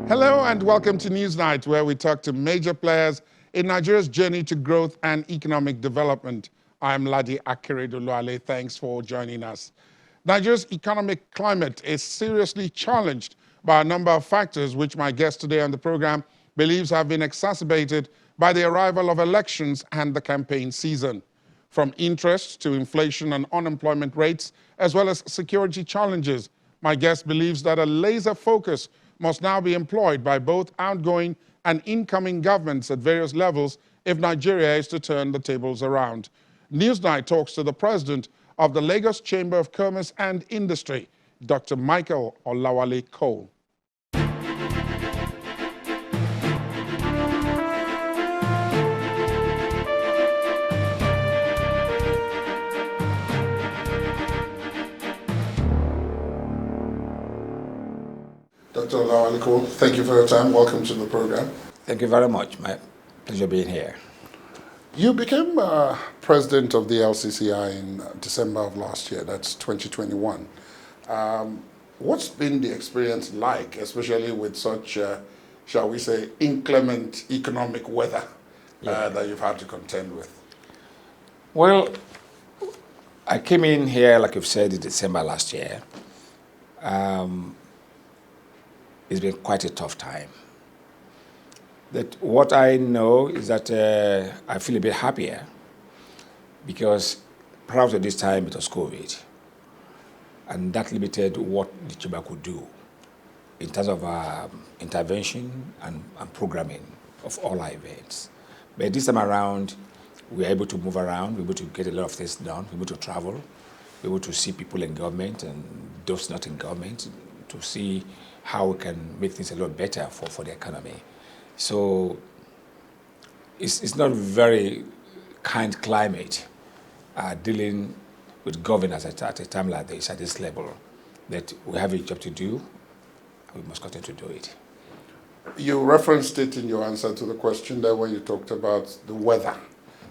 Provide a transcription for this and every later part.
Hello and welcome to NewsNight, where we talk to major players in Nigeria's journey to growth and economic development. I'm Ladi Olawale. Thanks for joining us. Nigeria's economic climate is seriously challenged by a number of factors, which my guest today on the program believes have been exacerbated by the arrival of elections and the campaign season. From interest to inflation and unemployment rates, as well as security challenges, my guest believes that a laser focus must now be employed by both outgoing and incoming governments at various levels if Nigeria is to turn the tables around. NewsNight talks to the president of the Lagos Chamber of Commerce and Industry, Dr. Michael Olawale Cole. Dr. Olawale Cole, thank you for your time. Welcome to the program. Thank you very much. My pleasure being here. You became president of the LCCI in December of last year. That's 2021. What's been the experience like, especially with such, shall we say, inclement economic weather that you've had to contend with? Well, I came in here, like you've said, in December last year. It's been quite a tough time. That what I know is that I feel a bit happier because prior to this time it was COVID, and that limited what the chamber could do in terms of intervention and programming of all our events. But this time around, we are able to move around, we're able to get a lot of things done, we're able to travel, we're able to see people in government and those not in government to see how we can make things a lot better for the economy. So it's not a very kind climate dealing with governance at a time like this, at this level, that we have a job to do, and we must continue to do it. You referenced it in your answer to the question there when you talked about the weather.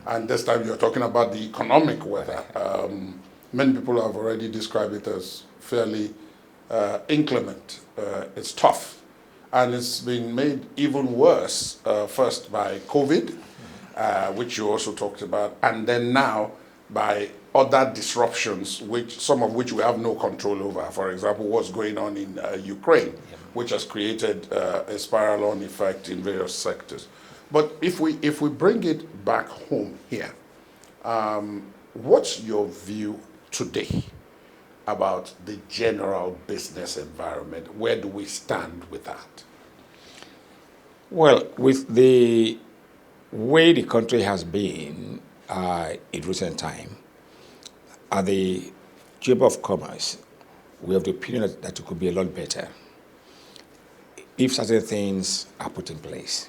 And this time you're talking about the economic weather. Many people have already described it as fairly inclement. It's tough. And it's been made even worse, first by COVID, which you also talked about, and then now by other disruptions, some of which we have no control over. For example, what's going on in Ukraine, which has created a spiral-on effect in various sectors. But if we bring it back home here, what's your view today about the general business environment? Where do we stand with that? Well, with the way the country has been in recent time, at the Chamber of Commerce, we have the opinion that it could be a lot better if certain things are put in place.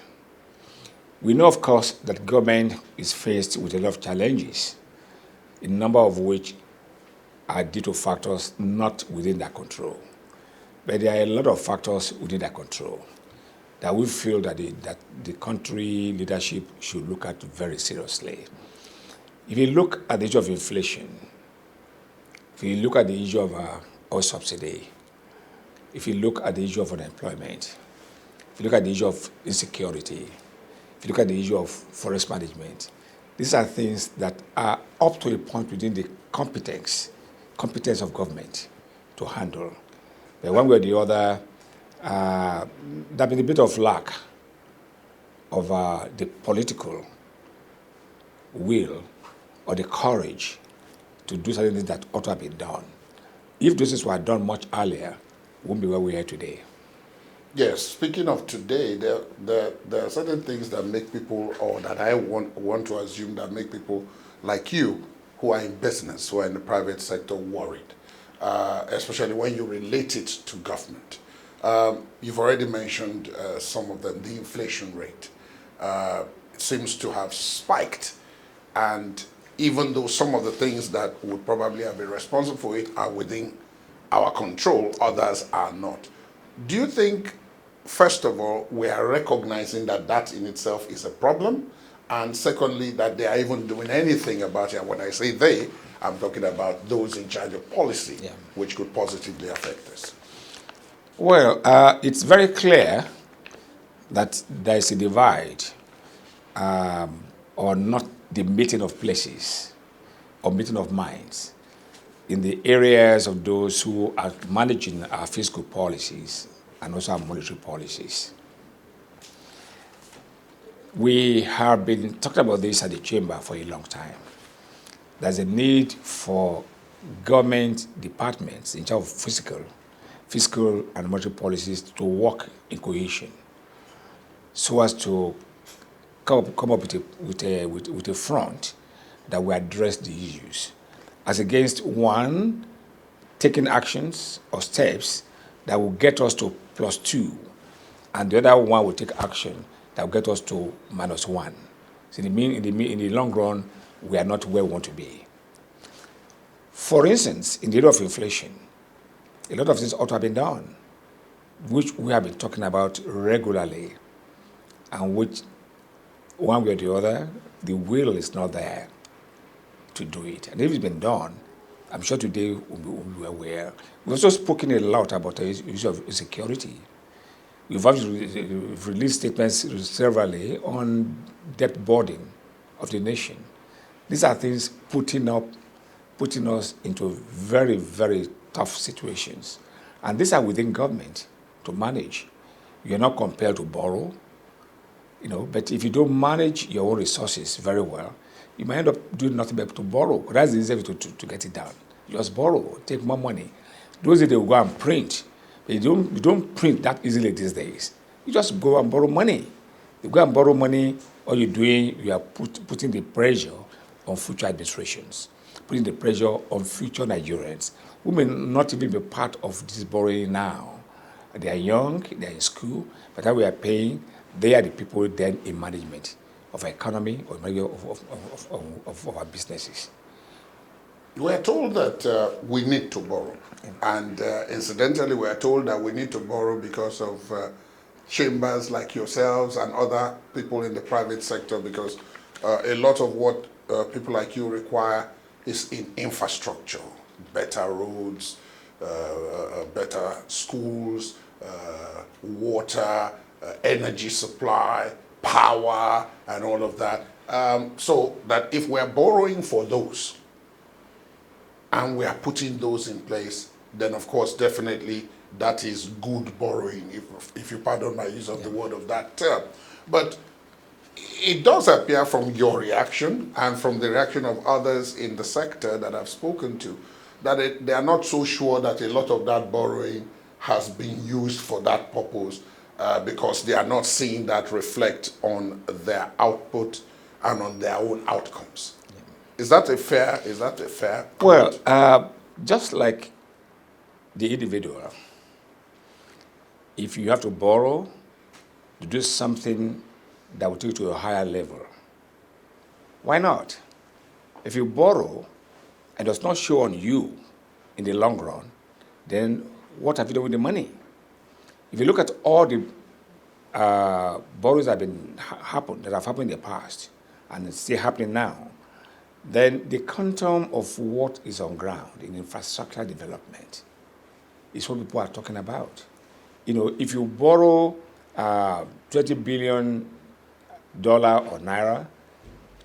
We know, of course, that government is faced with a lot of challenges, a number of which are due to factors not within their control. But there are a lot of factors within their control that we feel that the country leadership should look at very seriously. If you look at the issue of inflation, if you look at the issue of oil subsidy, if you look at the issue of unemployment, if you look at the issue of insecurity, if you look at the issue of forest management, these are things that are up to a point within the competence of government to handle. But one way or the other, there's been a bit of lack of the political will or the courage to do something that ought to have been done. If those things were done much earlier, we wouldn't be where we are today. Yes, speaking of today, there are certain things that make people, or that I want to assume that make people like you, who are in business, who are in the private sector, worried, especially when you relate it to government. You've already mentioned some of them. The inflation rate seems to have spiked, and even though some of the things that would probably have been responsible for it are within our control, others are not. Do you think, first of all, we are recognizing that that in itself is a problem? And secondly, that they are even doing anything about it? And when I say they, I'm talking about those in charge of policy, which could positively affect us. Well, it's very clear that there is a divide or not the meeting of places or meeting of minds in the areas of those who are managing our fiscal policies and also our monetary policies. We have been talking about this at the chamber for a long time. There's a need for government departments in charge of fiscal and monetary policies to work in cohesion so as to come up with a front that will address the issues, as against one, taking actions or steps that will get us to +2, and the other one will take action that will get us to -1. So in the long run, we are not where we want to be. For instance, in the area of inflation, a lot of things ought to have been done, which we have been talking about regularly, and which, one way or the other, the will is not there to do it. And if it's been done, I'm sure today we'll be aware. We've also spoken a lot about the issue of security. We've released statements severally on debt burden of the nation. These are things putting us into very, very tough situations. And these are within government to manage. You're not compelled to borrow, but if you don't manage your own resources very well, you might end up doing nothing but to borrow. That's the easiest way to get it done. Just borrow, take more money. Those days they will go and print. You don't print that easily these days. You just go and borrow money. You go and borrow money, all you're doing, you are putting the pressure on future administrations, putting the pressure on future Nigerians who may not even be part of this borrowing now. They are young, they are in school, but that we are paying, they are the people then in management of our economy or of our businesses. We are told that we need to borrow. And incidentally, we are told that we need to borrow because of chambers like yourselves and other people in the private sector, because a lot of what people like you require is in infrastructure, better roads, better schools, water, energy supply, power, and all of that. So that if we're borrowing for those, and we are putting those in place, then of course, definitely that is good borrowing, if you pardon my use of the word of that term. But it does appear from your reaction and from the reaction of others in the sector that I've spoken to, that they are not so sure that a lot of that borrowing has been used for that purpose, because they are not seeing that reflect on their output and on their own outcomes. Is that a fair point? Well, just like the individual, if you have to borrow to do something that will take you to a higher level, why not? If you borrow and does not show on you in the long run, then what have you done with the money? If you look at all the borrows that have happened in the past and it's still happening now, then the quantum of what is on ground in infrastructure development is what people are talking about. If you borrow $20 billion or naira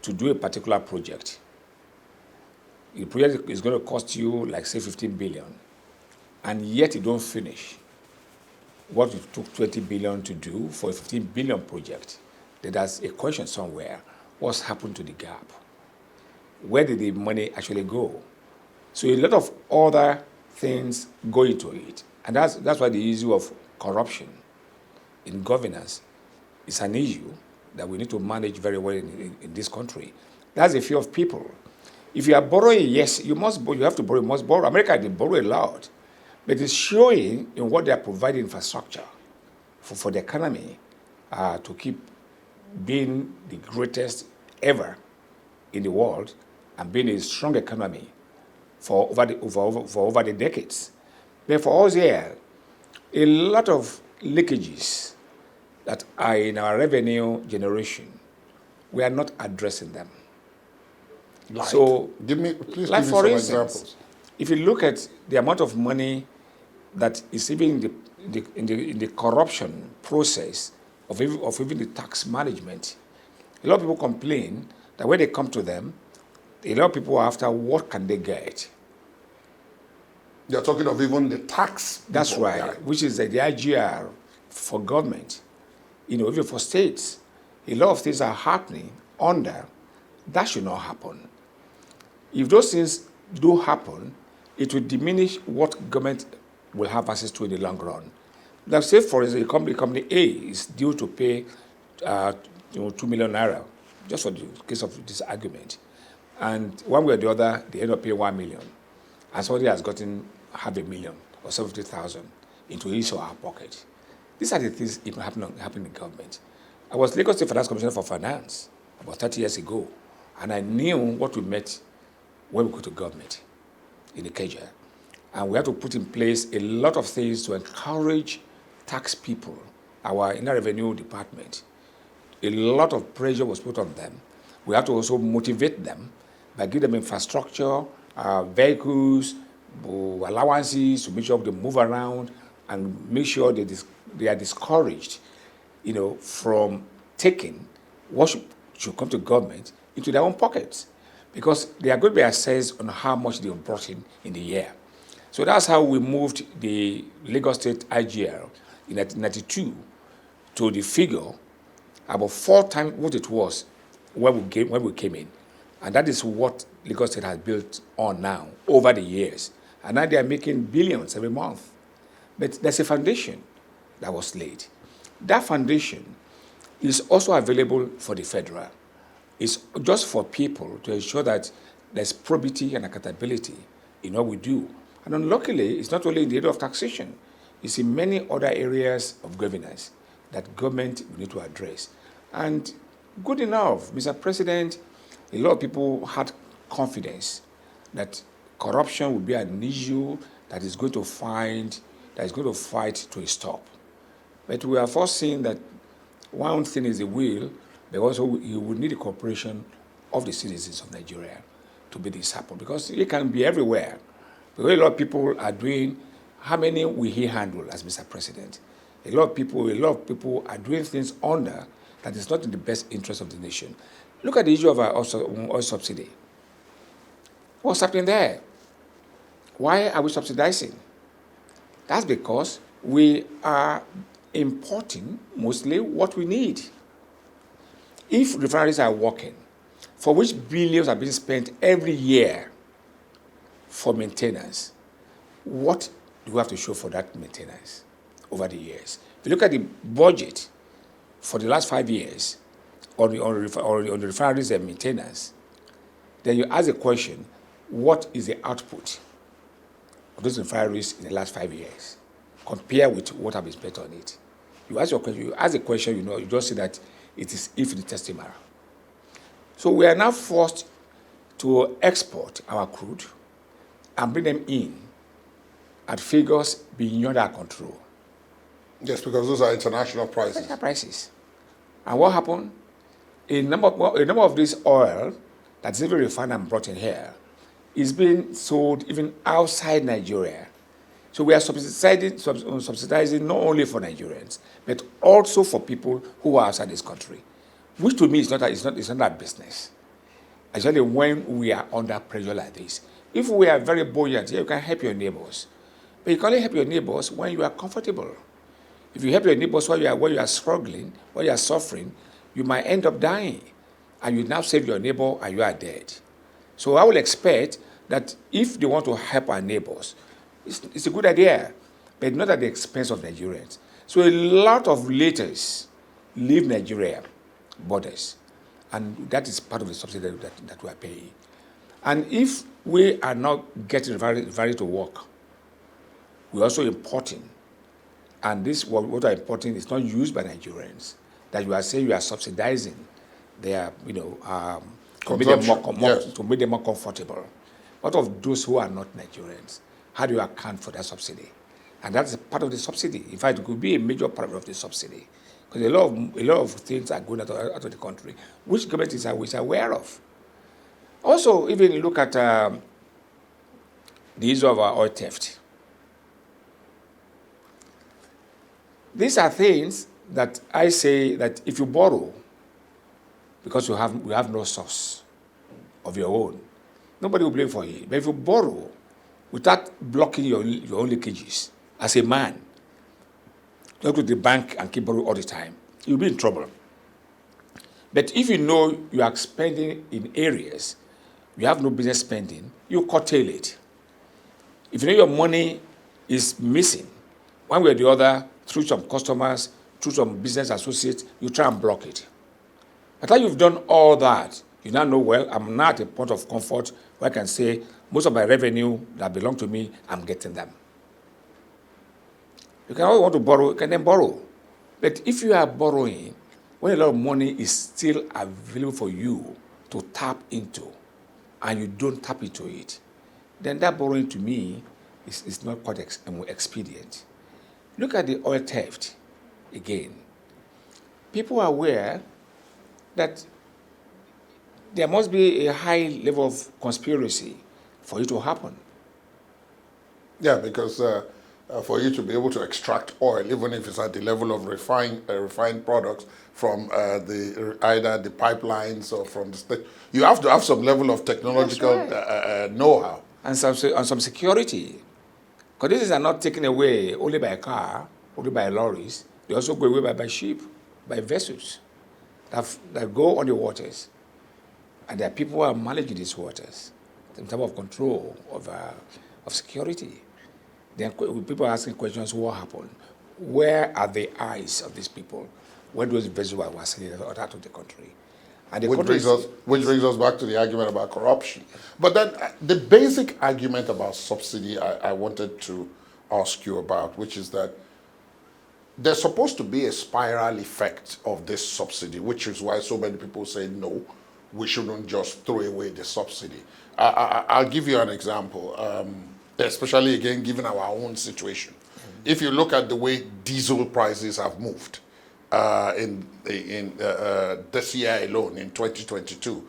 to do a particular project, the project is going to cost you, like, say, 15 billion, and yet you don't finish what it took 20 billion to do for a 15 billion project, then there's a question somewhere: what's happened to the gap? Where did the money actually go? So a lot of other things go into it. And that's why the issue of corruption in governance is an issue that we need to manage very well in this country. That's the fear of people. If you are borrowing, yes, you have to borrow, you must borrow. America, they borrow a lot. But it's showing in what they are providing infrastructure for the economy to keep being the greatest ever in the world and being a strong economy for over the decades. But for us here, a lot of leakages that are in our revenue generation, we are not addressing them. Like, so, please like give for me some instance, examples. if you look at the amount of money that is even in the corruption process of even the tax management. A lot of people complain that when they come to them, a lot of people are after what can they get. You're talking of even the tax. That's people, right, yeah. which is the IGR for government. Even for states, a lot of things are happening under. That should not happen. If those things do happen, it will diminish what government will have access to in the long run. Now, say for example, company A is due to pay 2 million naira, just for the case of this argument. And one way or the other, they end up paying 1 million. And somebody has gotten half a million or 70,000 into his or her pocket. These are the things that happen in government. I was Lagos State Finance Commissioner for Finance about 30 years ago, and I knew what we met when we go to government in Ikeja. And we had to put in place a lot of things to encourage tax people, our Inner Revenue Department. A lot of pressure was put on them. We had to also motivate them by giving them infrastructure, vehicles, allowances to make sure they move around and make sure they are discouraged, from taking what should come to government into their own pockets, because they are going to be assessed on how much they have brought in the year. So that's how we moved the Lagos State IGL in 1992 to the figure about 4 times what it was when we came in. And that is what Lagos State has built on now over the years. And now they are making billions every month. But there's a foundation that was laid. That foundation is also available for the federal. It's just for people to ensure that there's probity and accountability in what we do. And unluckily, it's not only in the area of taxation. It's in many other areas of governance that government will need to address. And good enough, Mr. President, a lot of people had confidence that corruption would be an issue that is going to fight to a stop. But we are foreseeing that one thing is the will, but also you would need the cooperation of the citizens of Nigeria to make this happen, because it can be everywhere. The way a lot of people are doing, how many will he handle as Mr. President? A lot of people are doing things under that is not in the best interest of the nation. Look at the issue of our oil subsidy. What's happening there? Why are we subsidizing? That's because we are importing mostly what we need. If refineries are working, for which billions are being spent every year for maintenance, what do we have to show for that maintenance over the years? If you look at the budget for the last 5 years on the refineries and maintenance, then you ask the question, what is the output of those refineries in the last 5 years? Compare with what have been spent on it. You ask the question, you just say that it is infinitesimal. So we are now forced to export our crude and bring them in at figures beyond our control. Yes, because those are international prices. International prices. And what happened? A number of this oil that's even refined and brought in here is being sold even outside Nigeria. So we are subsidizing not only for Nigerians, but also for people who are outside this country, which to me is not our business. Especially when we are under pressure like this. If we are very buoyant, you can help your neighbors. But you can only help your neighbors when you are comfortable. If you help your neighbors while you are struggling, while you are suffering, you might end up dying. And you now save your neighbor and you are dead. So I will expect that if they want to help our neighbors, it's a good idea, but not at the expense of Nigerians. So a lot of letters leave Nigeria borders, and that is part of the subsidy that we are paying. And if we are not getting refinery to work, we're also importing, and this what we are importing is not used by Nigerians. That you are saying you are subsidizing their, to make them more comfortable. What of those who are not Nigerians? How do you account for that subsidy? And that's part of the subsidy. In fact, it could be a major part of the subsidy, because a lot of things are going out of the country, which government is aware of. Also, even look at the issue of our oil theft. These are things that I say that if you borrow because you have no source of your own, nobody will blame for you. But if you borrow without blocking your own leakages, as a man, go to the bank and keep borrowing all the time, you'll be in trouble. But if you know you are spending in areas you have no business spending, you curtail it. If you know your money is missing, one way or the other, through some customers, through some business associates, you try and block it. After you've done all that, you now know, well, I'm now at a point of comfort where I can say, most of my revenue that belong to me, I'm getting them. You can always want to borrow, you can then borrow. But if you are borrowing, when a lot of money is still available for you to tap into, and you don't tap into it, then that borrowing to me is not quite expedient. Look at the oil theft again. People are aware that there must be a high level of conspiracy for it to happen. Yeah, because for you to be able to extract oil, even if it's at the level of refined products from either the pipelines or from the state, you have to have some level of technological know-how. And some security. Because these are not taken away only by car, only by lorries. They also go away by ship, by vessels that go on the waters. And there are people who are managing these waters in terms of control of security. Then people are asking questions, what happened? Where are the eyes of these people when those vessels were sailing out of the country? And which brings us back to the argument about corruption. But then the basic argument about subsidy I wanted to ask you about, which is that there's supposed to be a spiral effect of this subsidy, which is why so many people say, no, we shouldn't just throw away the subsidy. I'll give you an example, especially, again, given our own situation. If you look at the way diesel prices have moved in this year alone, in 2022,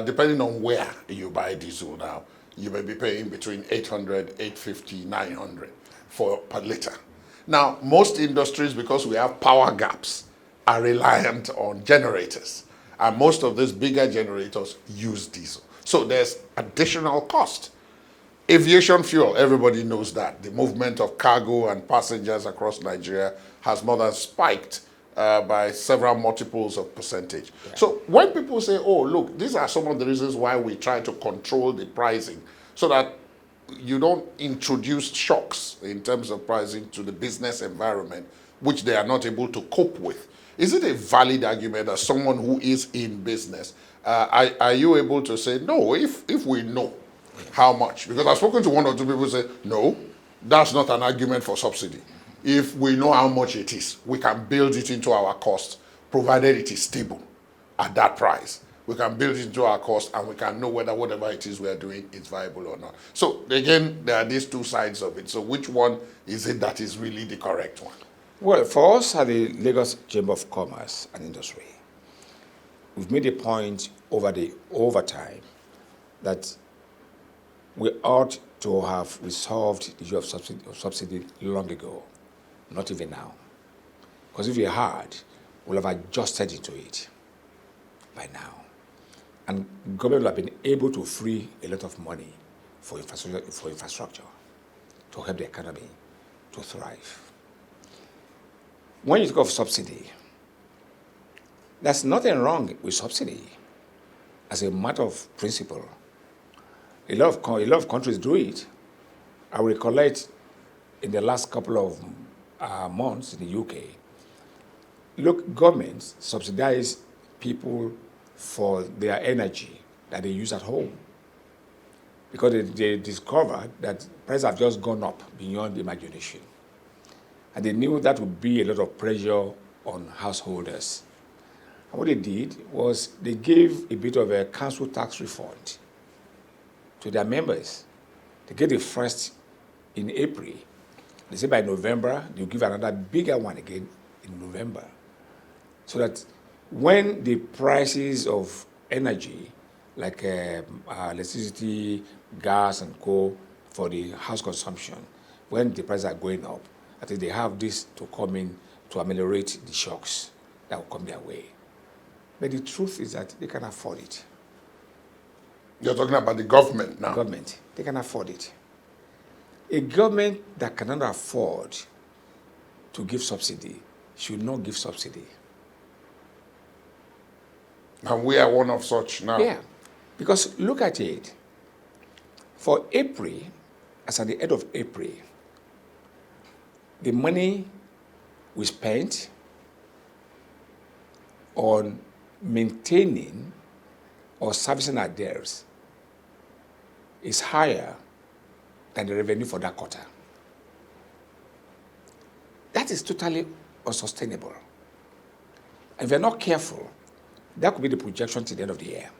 depending on where you buy diesel now, you may be paying between 800, 850, 900 per liter. Now, most industries, because we have power gaps, are reliant on generators. And most of these bigger generators use diesel. So there's additional cost. Aviation fuel, everybody knows that. The movement of cargo and passengers across Nigeria has more than spiked by several multiples of percentage. Yeah. So when people say, oh, look, these are some of the reasons why we try to control the pricing so that you don't introduce shocks in terms of pricing to the business environment, which they are not able to cope with. Is it a valid argument as someone who is in business? Are you able to say, no, if we know how much? Because I've spoken to one or two people who say, no, that's not an argument for subsidy. If we know how much it is, we can build it into our cost, provided it is stable at that price. We can build it into our cost and we can know whether whatever it is we are doing is viable or not. So again, there are these two sides of it. So which one is it that is really the correct one? Well, for us at the Lagos Chamber of Commerce and Industry, we've made a point over time that we ought to have resolved the issue of subsidy long ago, not even now. Because if we had, we'll have adjusted into it by now. And government will have been able to free a lot of money for infrastructure to help the economy to thrive. When you talk of subsidy, there's nothing wrong with subsidy as a matter of principle. A lot of countries do it. I will recollect in the last couple of months in the UK, look, governments subsidize people for their energy that they use at home because they discovered that prices have just gone up beyond imagination. And they knew that would be a lot of pressure on householders. And what they did was they gave a bit of a council tax refund to their members. They get the first in April. They say by November, they'll give another bigger one again in November. So that when the prices of energy, like electricity, gas, and coal for the house consumption, when the prices are going up, I think they have this to come in to ameliorate the shocks that will come their way. But the truth is that they can afford it. You're talking about the government now. Government, they can afford it. A government that cannot afford to give subsidy should not give subsidy. And we are one of such now. Yeah, because look at it. For April, as at the end of April, the money we spent on maintaining or servicing our debts is higher than the revenue for that quarter. That is totally unsustainable. And if we're not careful, that could be the projection to the end of the year.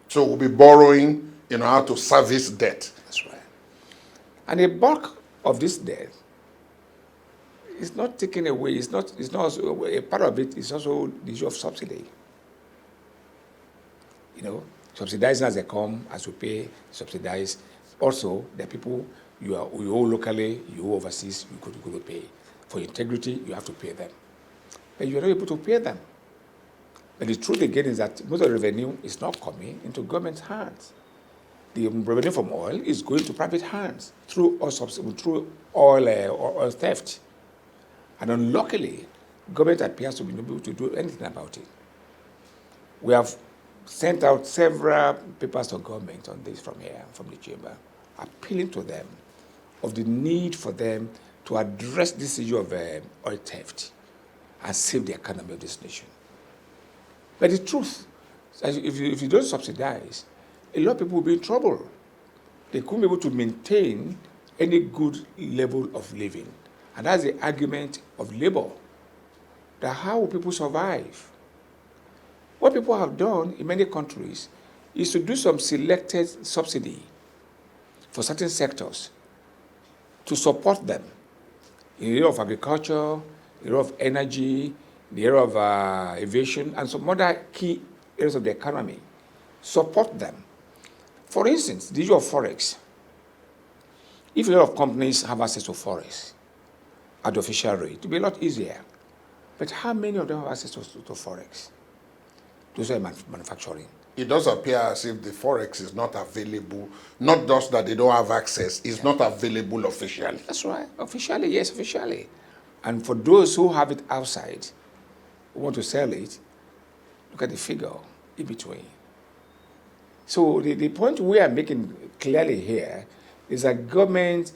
So we'll be borrowing, how to service debt. That's right. And the bulk of this debt is not taken away. It's not also, a part of it is also the issue of subsidy. Subsidizing as they come, as we pay, subsidize. Also, the people you owe locally, you owe overseas, you could pay. For integrity, you have to pay them. But you're not able to pay them. But the truth again is that most of the revenue is not coming into government's hands. The revenue from oil is going to private hands through oil theft. And unluckily, government appears to be unable to do anything about it. We have sent out several papers to government on this from here, from the chamber, appealing to them of the need for them to address this issue of oil theft and save the economy of this nation. But the truth, if you don't subsidize, a lot of people will be in trouble. They couldn't be able to maintain any good level of living. And that's the argument of labor, that how will people survive? What people have done in many countries is to do some selected subsidy for certain sectors to support them in the area of agriculture, the area of energy, the area of aviation, and some other key areas of the economy. Support them. For instance, the issue of forex. If a lot of companies have access to forex at the official rate, it will be a lot easier. But how many of them have access to forex? Those are manufacturing. It does appear as if the forex is not available, not just that they don't have access, it's not available officially. That's right. Officially, yes, officially. And for those who have it outside, who want to sell it, look at the figure in between. So the point we are making clearly here is that government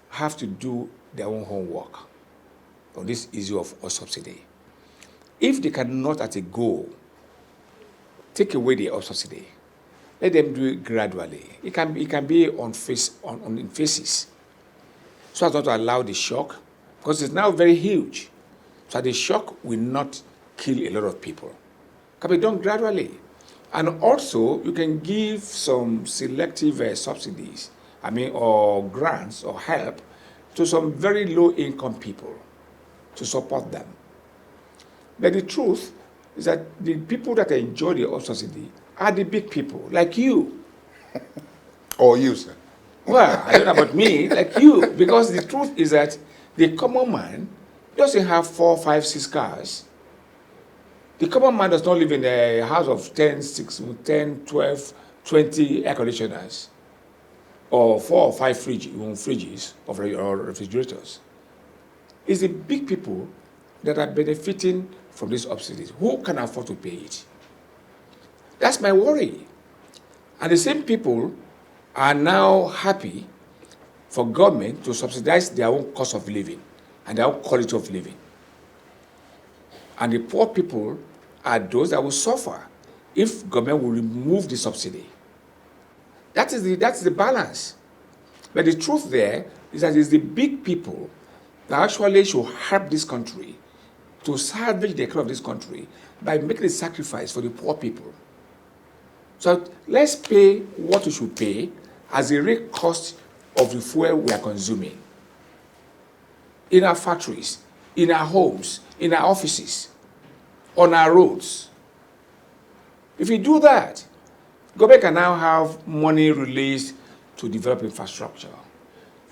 have to do their own homework on this issue of subsidy. If they cannot at a go take away the subsidy, let them do it gradually. It can be in phases, so as not to allow the shock, because it's now very huge. So the shock will not kill a lot of people. It can be done gradually. And also, you can give some selective subsidies, or grants or help to some very low-income people to support them. But the truth is that the people that enjoy the subsidy are the big people, like you. Or you, sir. Well, I don't know about me, like you, because the truth is that the common man doesn't have 4, 5, 6 cars. The common man does not live in a house of 10, 12, 20 air conditioners, or 4 or 5 fridges or refrigerators. It's the big people that are benefiting from these subsidies. Who can afford to pay it? That's my worry. And the same people are now happy for government to subsidize their own cost of living and their own quality of living. And the poor people are those that will suffer if government will remove the subsidy. That's the balance. But the truth there is that it's the big people that actually should help this country to salvage the economy of this country by making a sacrifice for the poor people. So let's pay what we should pay as the real cost of the fuel we are consuming. In our factories, in our homes, in our offices, on our roads. If you do that, government can now have money released to develop infrastructure,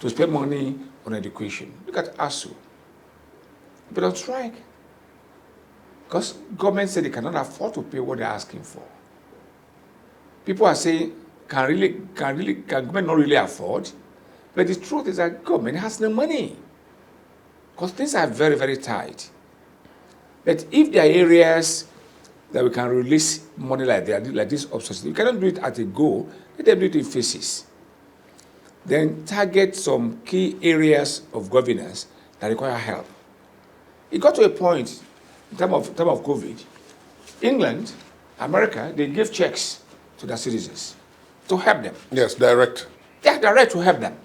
to spend money on education. Look at ASU. But on strike. Because government said they cannot afford to pay what they're asking for. People are saying, can government not really afford? But the truth is that government has no money. Because things are very, very tight. But if there are areas that we can release money like that, like this subsidy, we cannot do it at a go, let them do it in phases. Then target some key areas of governance that require help. It got to a point, in time of COVID, England, America, they gave checks to their citizens to help them. Yes, direct. Yeah, direct to help them.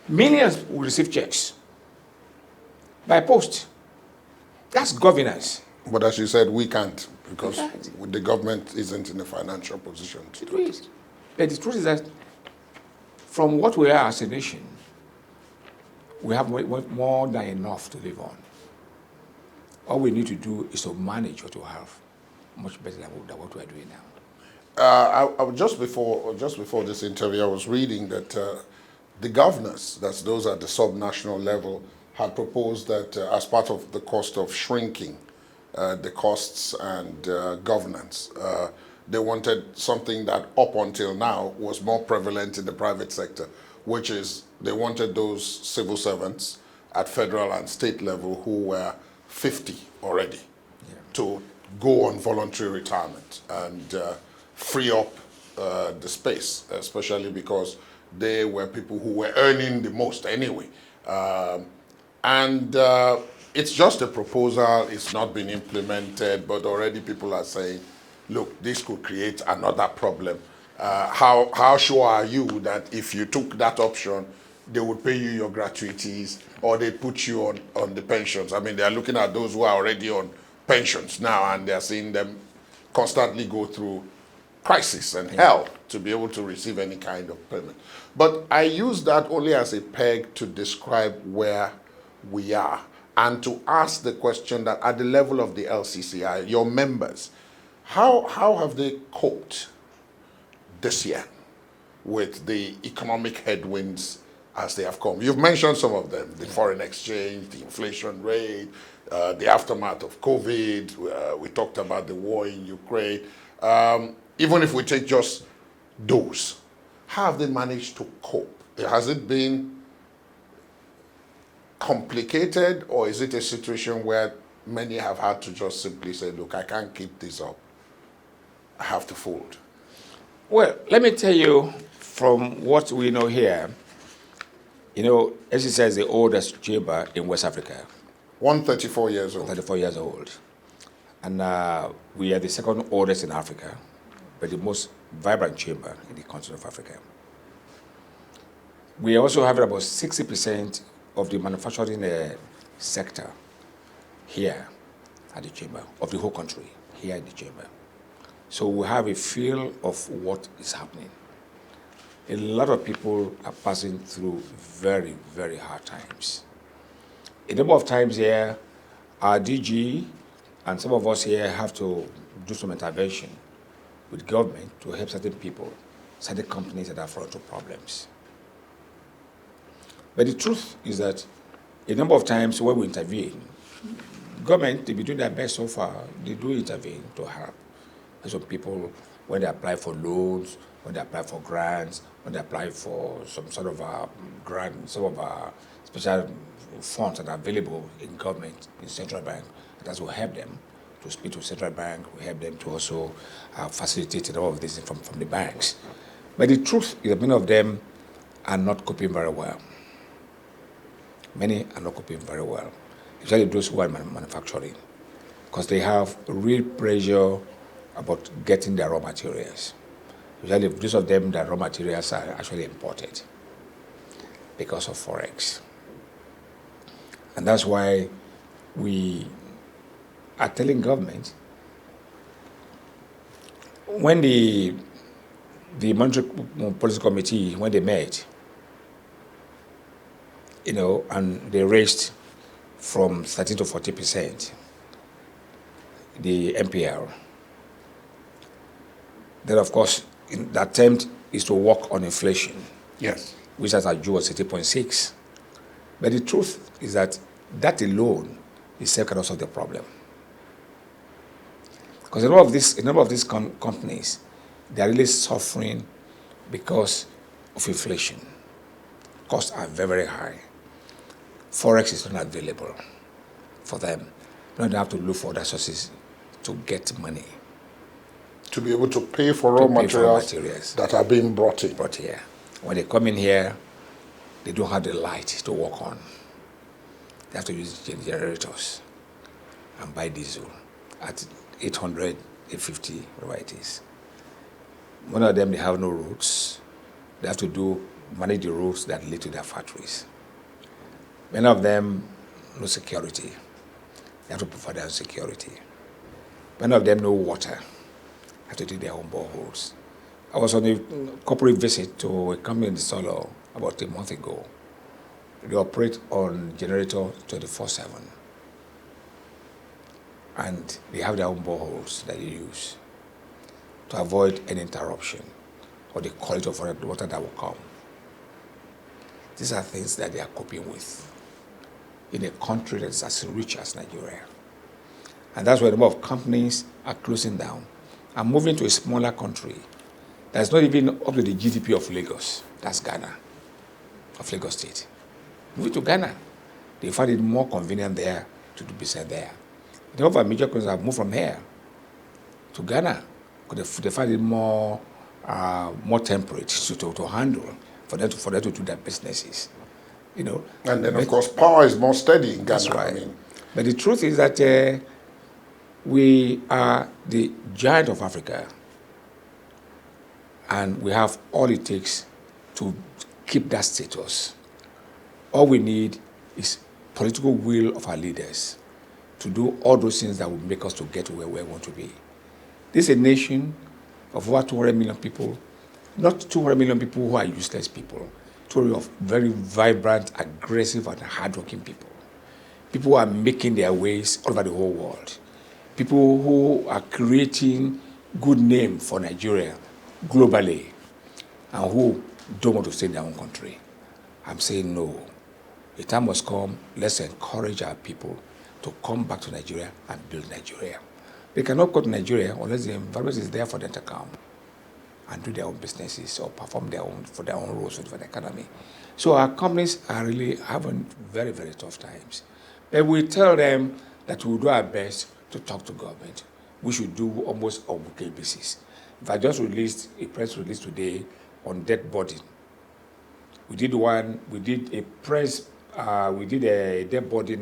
Millions will receive checks by post. That's governance. But as you said, we can't because the government isn't in a financial position to do it. But the truth is that from what we are as a nation, we have more than enough to live on. All we need to do is to manage what we have much better than what we are doing now. Just before this interview, I was reading that the governors, that's those at the sub-national level, had proposed that as part of the cost of shrinking the costs and governance, they wanted something that up until now was more prevalent in the private sector, which is they wanted those civil servants at federal and state level who were 50 already to go on voluntary retirement and free up the space, especially because they were people who were earning the most anyway. It's just a proposal, it's not been implemented, but already people are saying, look, this could create another problem. How sure are you that if you took that option, they would pay you your gratuities or they'd put you on the pensions? I mean, they're looking at those who are already on pensions now and they're seeing them constantly go through crisis and hell to be able to receive any kind of payment. But I use that only as a peg to describe where we are and to ask the question that at the level of the LCCI, your members, how have they coped this year with the economic headwinds as they have come? You've mentioned some of them, the foreign exchange, the inflation rate, the aftermath of COVID. We talked about the war in Ukraine. Even if we take just those, how have they managed to cope? Has it been complicated, or is it a situation where many have had to just simply say, look, I can't keep this up, I have to fold? Well, let me tell you from what we know here, as it says, the oldest chamber in West Africa. 134 years old. 34 years old. And we are the second oldest in Africa, but the most vibrant chamber in the continent of Africa. We also have about 60% of the manufacturing sector here at the chamber, of the whole country, here in the chamber. So we have a feel of what is happening. A lot of people are passing through very, very hard times. A number of times here, our DG and some of us here have to do some intervention with government to help certain people, certain companies that are falling into problems. But the truth is that a number of times when we intervene, government, they've been doing their best so far. They do intervene to help some people when they apply for loans, when they apply for grants, when they apply for some sort of grant, some of our special funds that are available in government, in central bank. That will help them to speak to central bank. We help them to also facilitate all of this from the banks. But the truth is that many of them are not coping very well. Many are not coping very well, especially those who are manufacturing, because they have real pressure about getting their raw materials. Usually, those of them, their raw materials are actually imported because of Forex. And that's why we are telling government, when the Monetary Policy Committee, when they met, and they raised from 13 to 40% the MPL. Then, of course, the attempt is to work on inflation. Yes. which as a Jew was 80.6. But the truth is that alone itself cannot solve the problem. Because a number of these companies, they are really suffering because of inflation. Costs are very, very high. Forex is not available for them. Now they have to look for other sources to get money. To be able to pay for raw materials that are being brought here. When they come in here, they don't have the light to work on. They have to use generators and buy diesel at 800, 850, whatever it is. One of them, they have no roads. They have to manage the roads that lead to their factories. Many of them, no security. They have to provide their own security. Many of them, no water. They have to do their own boreholes. I was on a corporate visit to a company in Solo about a month ago. They operate on generator 24/7. And they have their own boreholes that they use to avoid any interruption or the quality of water that will come. These are things that they are coping with in a country that is as rich as Nigeria. And that's why a number of companies are closing down and moving to a smaller country that's not even up to the GDP of Lagos. That's Ghana, of Lagos State. Move to Ghana. They find it more convenient there to do business there. A number of major companies have moved from here to Ghana because they find it more temperate to handle for them to do their businesses. You know. And then, of course, power is more steady in Ghana. That's right. I mean. But the truth is that we are the giant of Africa, and we have all it takes to keep that status. All we need is political will of our leaders to do all those things that will make us to get to where we want to be. This is a nation of over 200 million people, not 200 million people who are useless people, 200 of very vibrant, aggressive, and hardworking people. People who are making their ways all over the whole world. People who are creating good name for Nigeria globally and who don't want to stay in their own country. I'm saying no. The time must come, let's encourage our people to come back to Nigeria and build Nigeria. They cannot go to Nigeria unless the environment is there for them to come and do their own businesses or perform their own roles for the economy. So our companies are really having very, very tough times. But we tell them that we'll do our best to talk to government. We should do almost on a weekly basis. If I just released a press release today on dead body, we did a dead body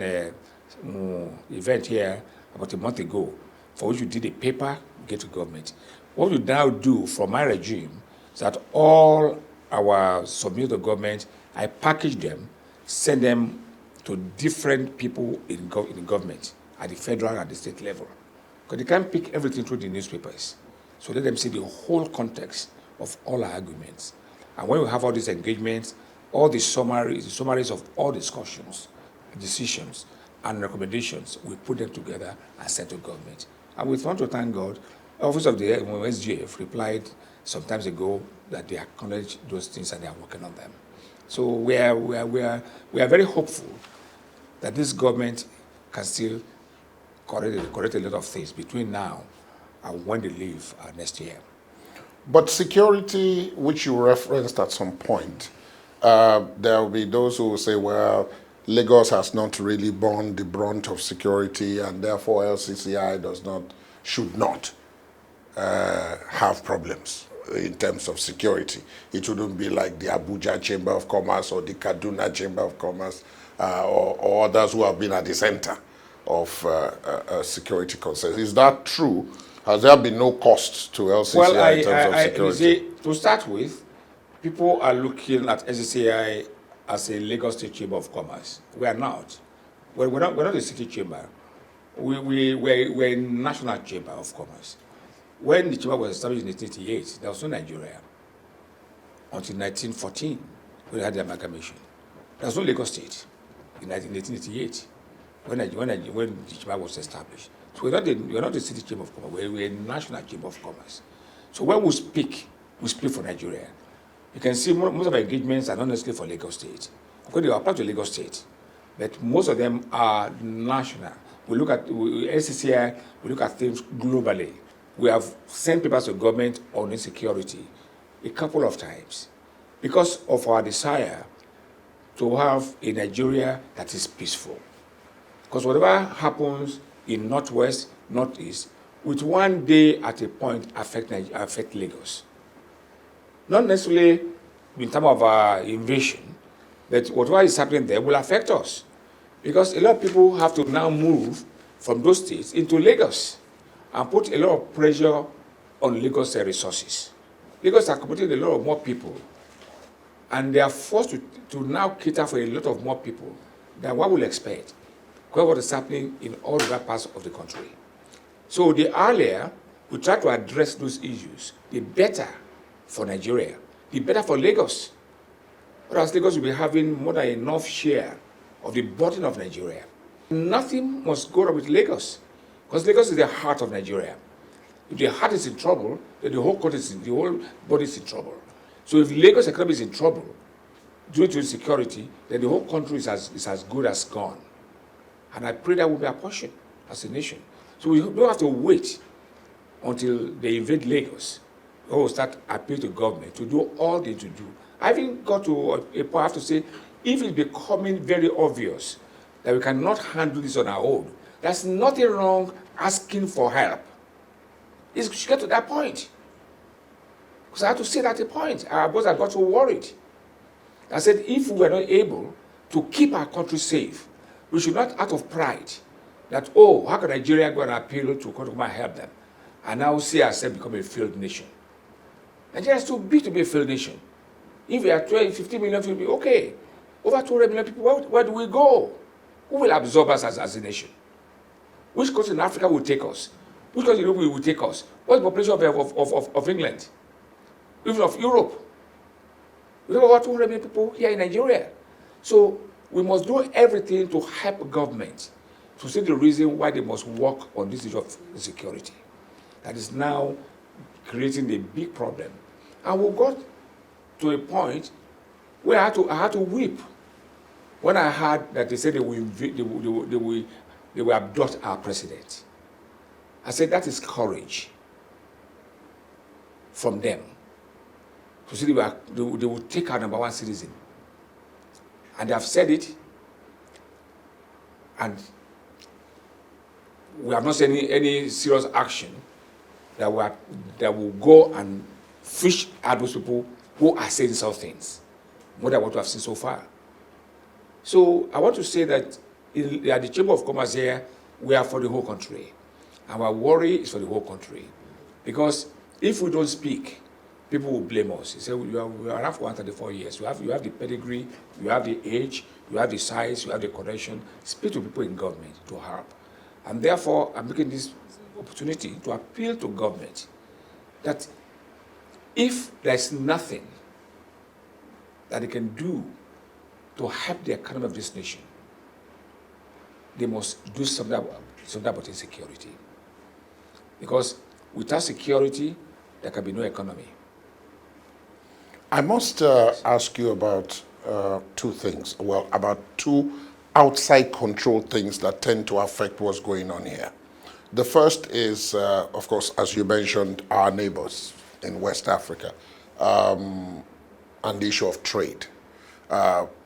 event here about a month ago, for which we did a paper, we get to government. What we now do from my regime is that all our submit to government, I package them, send them to different people in government at the federal and the state level. Because they can't pick everything through the newspapers. So let them see the whole context of all our arguments. And when we have all these engagements, all the summaries of all discussions, decisions, and recommendations, we put them together and send to government. And we want to thank God. The Office of the SGF replied some time ago that they acknowledge those things and they are working on them. So we are very hopeful that this government can still correct a lot of things between now and when they leave next year. But security, which you referenced at some point, there will be those who will say, well, Lagos has not really borne the brunt of security, and therefore LCCI should not have problems in terms of security. It wouldn't be like the Abuja Chamber of Commerce or the Kaduna Chamber of Commerce or others who have been at the center of security concerns. Is that true? Has there been no cost to LCCI in terms of security? To start with, people are looking at LCCI as a Lagos State Chamber of Commerce. We are not. We're not a city chamber. We're a national chamber of commerce. When the chamber was established in 1888, there was no Nigeria. Until 1914, we had the amalgamation. There was no Lagos State in 1888 when the chamber was established. So we're not a city chamber of commerce. We're a national chamber of commerce. So when we speak for Nigeria. You can see most of our engagements are not necessarily for Lagos State. Because they apply to Lagos State, but most of them are national. We look at SCCI, we look at things globally. We have sent papers to government on insecurity a couple of times because of our desire to have a Nigeria that is peaceful. Because whatever happens in Northwest, Northeast, with one day at a point affect Lagos. Not necessarily in terms of invasion, but whatever is happening there will affect us. Because a lot of people have to now move from those states into Lagos and put a lot of pressure on Lagos resources. Lagos are accommodating a lot of more people, and they are forced to now cater for a lot of more people than one will expect, because what is happening in all other parts of the country. So the earlier we try to address those issues, the better for Nigeria, the better for Lagos. Whereas Lagos will be having more than enough share of the burden of Nigeria. Nothing must go wrong with Lagos, because Lagos is the heart of Nigeria. If the heart is in trouble, then the whole country the whole body is in trouble. So if Lagos economy is in trouble due to insecurity, then the whole country is as good as gone. And I pray that will be our portion as a nation. So we don't have to wait until they invade Lagos or start appealing to government to do all they need to do. I even got to a point I have to say, if it's becoming very obvious that we cannot handle this on our own, there's nothing wrong asking for help. It should get to that point. Because I had to say that at a point. Our boss had got so worried. I said, if we were not able to keep our country safe, we should not, out of pride, that, oh, how can Nigeria go and appeal to come and help them, and now see ourselves become a failed nation? Nigeria is too big to be a failed nation. If we are 12, 15 million people, okay. Over 200 million people, where do we go? Who will absorb us as a nation? Which country in Africa will take us? Which country in Europe will take us? What's the population of England? Even of Europe? We have over 200 million people here in Nigeria. So we must do everything to help government to see the reason why they must work on this issue of insecurity. That is now creating a big problem. And we got to a point where I had to weep when I heard that they said they will abduct our president. I said, that is courage from them. To see they will take our number one citizen. And they have said it, and we have not seen any serious action that will go and fish at those people who are saying such things, more than what we have seen so far. So I want to say that at the Chamber of Commerce here, we are for the whole country. Our worry is for the whole country. Because if we don't speak, people will blame us. They say, you are around for 134 years. You have the pedigree, you have the age, you have the size, you have the connection. Speak to people in government to help. And therefore, I'm making this opportunity to appeal to government that if there's nothing that they can do to help the economy of this nation, they must do something about insecurity. Because without security, there can be no economy. I must ask you about two things. Well, about two outside control things that tend to affect what's going on here. The first is, of course, as you mentioned, our neighbors in West Africa, and the issue of trade.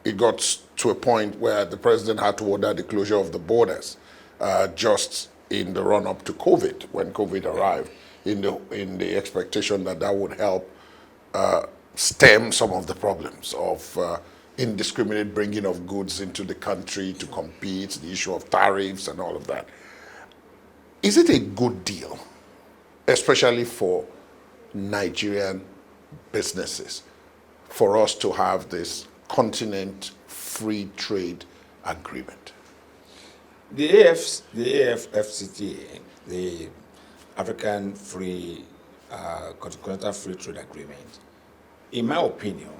It got to a point where the president had to order the closure of the borders just in the run-up to COVID, when COVID arrived, in the expectation that that would help stem some of the problems of indiscriminate bringing of goods into the country to compete, the issue of tariffs and all of that. Is it a good deal, especially for Nigerian businesses, for us to have this continent free trade agreement? The AFCTA, the African Continental Free Trade Agreement, in my opinion,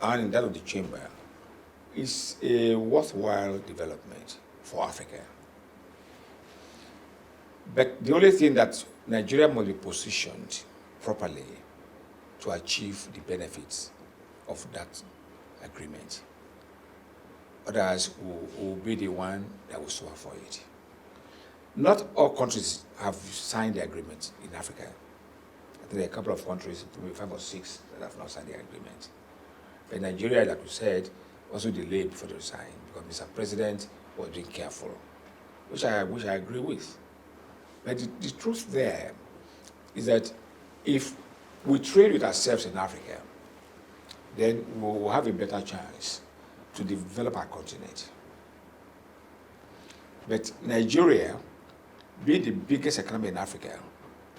and in that of the Chamber, is a worthwhile development for Africa. But the only thing that Nigeria must be positioned properly to achieve the benefits of that agreement. Others will be the one that will suffer for it. Not all countries have signed the agreement in Africa. I think there are a couple of countries, maybe 5 or 6, that have not signed the agreement. But Nigeria, like we said, also delayed before they signed because Mr. President was being careful, which I agree with. But the truth there is that if we trade with ourselves in Africa, then we'll have a better chance to develop our continent. But Nigeria, being the biggest economy in Africa,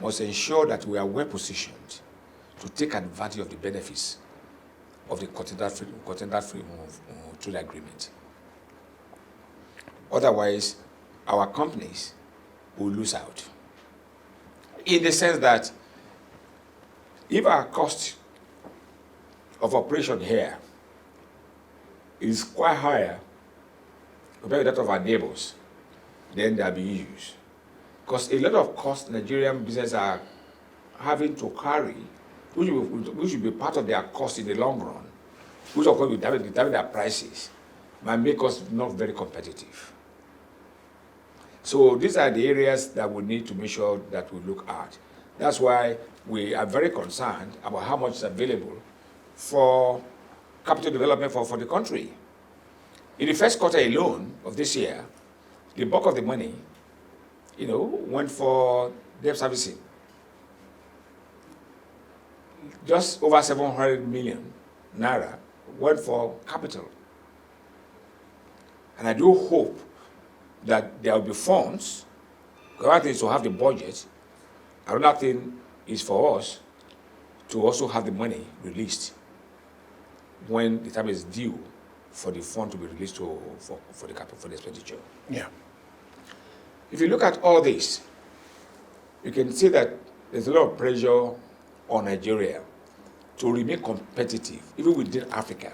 must ensure that we are well positioned to take advantage of the benefits of the continental-free trade agreement. Otherwise, our companies will lose out. In the sense that if our cost of operation here is quite higher compared to that of our neighbors, then there'll be issues. Because a lot of costs Nigerian businesses are having to carry, which will be part of their cost in the long run, which of course will determine their prices, might make us not very competitive. So these are the areas that we need to make sure that we look at. That's why we are very concerned about how much is available for capital development for the country. In the first quarter alone of this year, the bulk of the money, went for debt servicing. Just over 700 million naira went for capital. And I do hope that there will be funds. One thing is to have the budget. Another thing is for us to also have the money released when the time is due for the fund to be released for the capital, for the expenditure. Yeah. If you look at all this, you can see that there's a lot of pressure on Nigeria to remain competitive, even within Africa,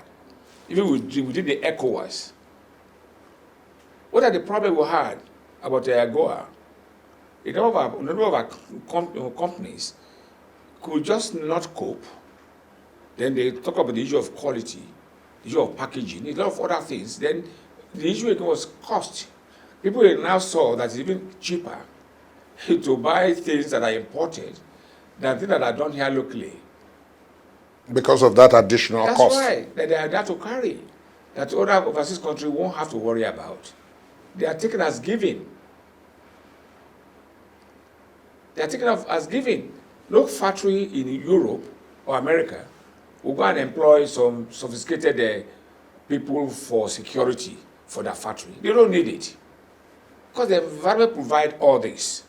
even within the ECOWAS. What are the problems we had about AGOA? A number of our companies could just not cope. Then they talk about the issue of quality, the issue of packaging, a lot of other things. Then the issue again was cost. People now saw that it's even cheaper to buy things that are imported than things that are done here locally. Because of that additional cost. That's why that they are there to carry, that other overseas countries won't have to worry about. They are taken as given. They are taken as given. No factory in Europe or America will go and employ some sophisticated people for security for their factory. They don't need it. Because the environment provide all this,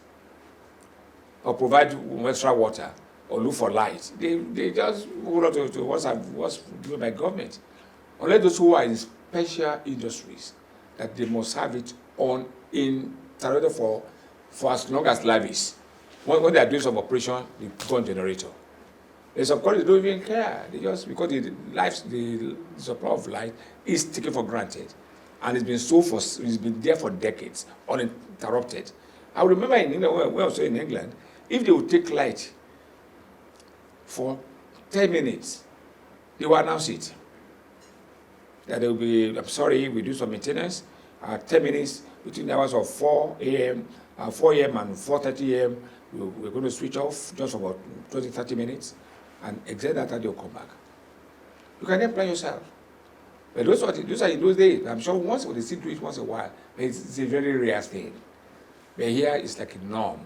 or provide menstrual water, or look for light. They just hold on to what's given by government. Unless those who are in special industries, that they must have it on in Toronto for as long as life is. When they are doing some operation, they put on generator. There's some countries don't even care. They just, because the supply of light is taken for granted. And it's been there for decades, uninterrupted. I remember in England, when I was in England, if they would take light for 10 minutes, they will announce it. That they will be, I'm sorry, we do some maintenance, 10 minutes between the hours of 4 a.m. And 4:30 a.m., we're going to switch off just for about 20, 30 minutes, and exactly that time they'll come back. You can then plan yourself. But those are in those days. I'm sure once they still do it once in a while, but it's a very rare thing. But here it's like a norm.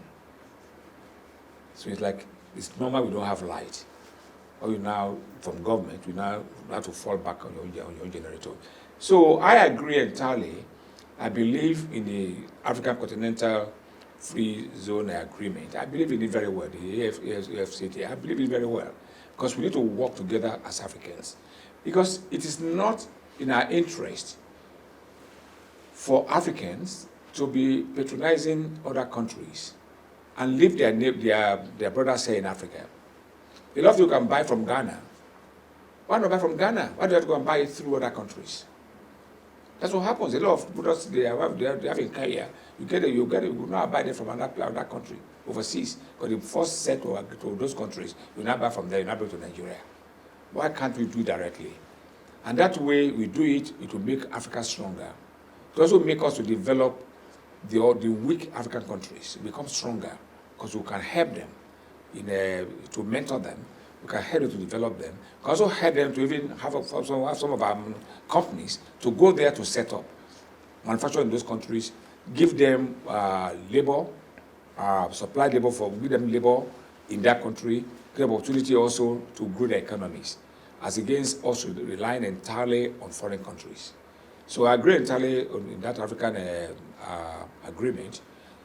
So it's like it's normal we don't have light. Or you now, from government, we now have to fall back on your own generator. So I agree entirely. I believe in the African Continental Free Zone Agreement. I believe in it very well, the AFCT. I believe in it very well. Because we need to work together as Africans. Because it is not in our interest for Africans to be patronizing other countries and leave their brothers here in Africa. A lot of you can buy from Ghana. Why not buy from Ghana? Why do you have to go and buy it through other countries? That's what happens. A lot of products they have in Kenya, you will not buy them from another country, overseas. Because the first set to those countries, you now buy from there, you now bring to Nigeria. Why can't we do it directly? And that way we do it, it will make Africa stronger. It also make us to develop the weak African countries, become stronger, because we can help them to mentor them. We can help them to develop them. We can also help them to even have some of our companies to go there to set up, manufacture in those countries, give them labor, supply labor give them labor in that country, give opportunity also to grow their economies, as against also relying entirely on foreign countries. So I agree entirely in that African agreement.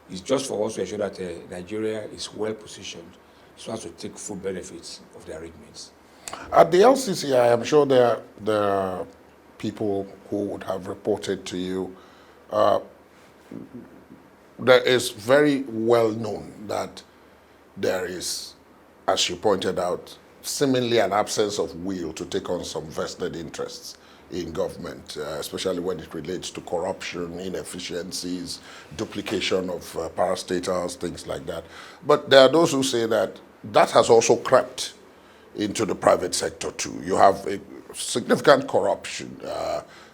It's just for us to ensure that Nigeria is well positioned so as to take full benefits of the arrangements. At the LCC, I am sure there are people who would have reported to you. There is very well known that there is, as you pointed out, seemingly an absence of will to take on some vested interests in government, especially when it relates to corruption, inefficiencies, duplication of parastatals, things like that. But there are those who say that that has also crept into the private sector too. You have a significant corruption,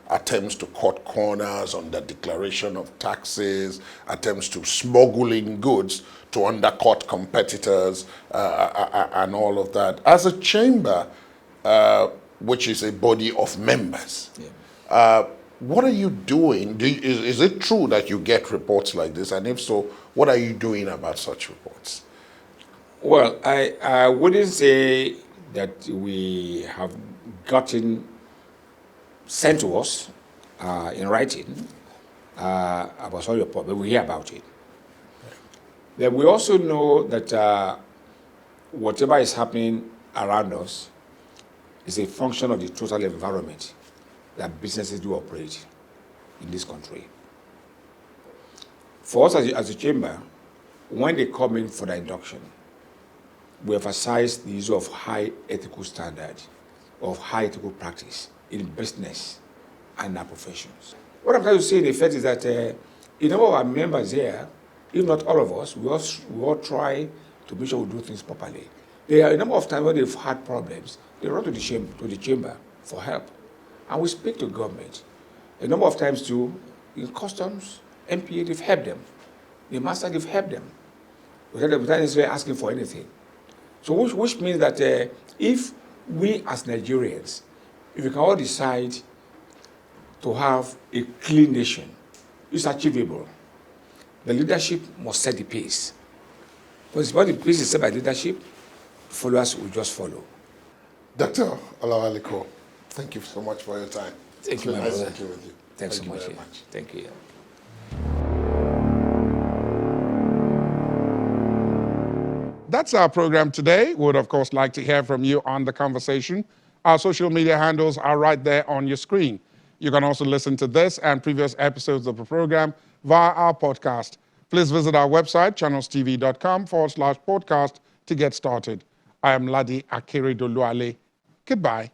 attempts to cut corners on the declaration of taxes, attempts to smuggle in goods to undercut competitors, and all of that. As a chamber, which is a body of members, what are you doing? Is it true that you get reports like this? And if so, what are you doing about such reports? Well, I wouldn't say that we have gotten sent to us in writing about such report, but we hear about it. Then we also know that whatever is happening around us is a function of the total environment that businesses do operate in this country. For us as a chamber, when they come in for the induction, we emphasize the issue of high ethical standard, of high ethical practice in business and our professions. What I'm trying to say in effect is that a number of our members here, if not all of us, we all try to make sure we do things properly. There are a number of times when they've had problems, they run to the chamber for help. And we speak to government. A number of times too, in customs, MPA, they've helped them. The master, they've helped them. Without necessarily asking for anything. So which means that if we as Nigerians, if we can all decide to have a clean nation, it's achievable. The leadership must set the pace. Because when the pace is set by leadership, followers will just follow. Dr. Olawale, thank you so much for your time. Thank you, my brother. Thank you with you. Thanks so Thank you much. very much. Thank you. That's our program today. We would, of course, like to hear from you on the conversation. Our social media handles are right there on your screen. You can also listen to this and previous episodes of the program via our podcast. Please visit our website, channelstv.com/podcast to get started. I am Ladi Akeredoluwale. Goodbye.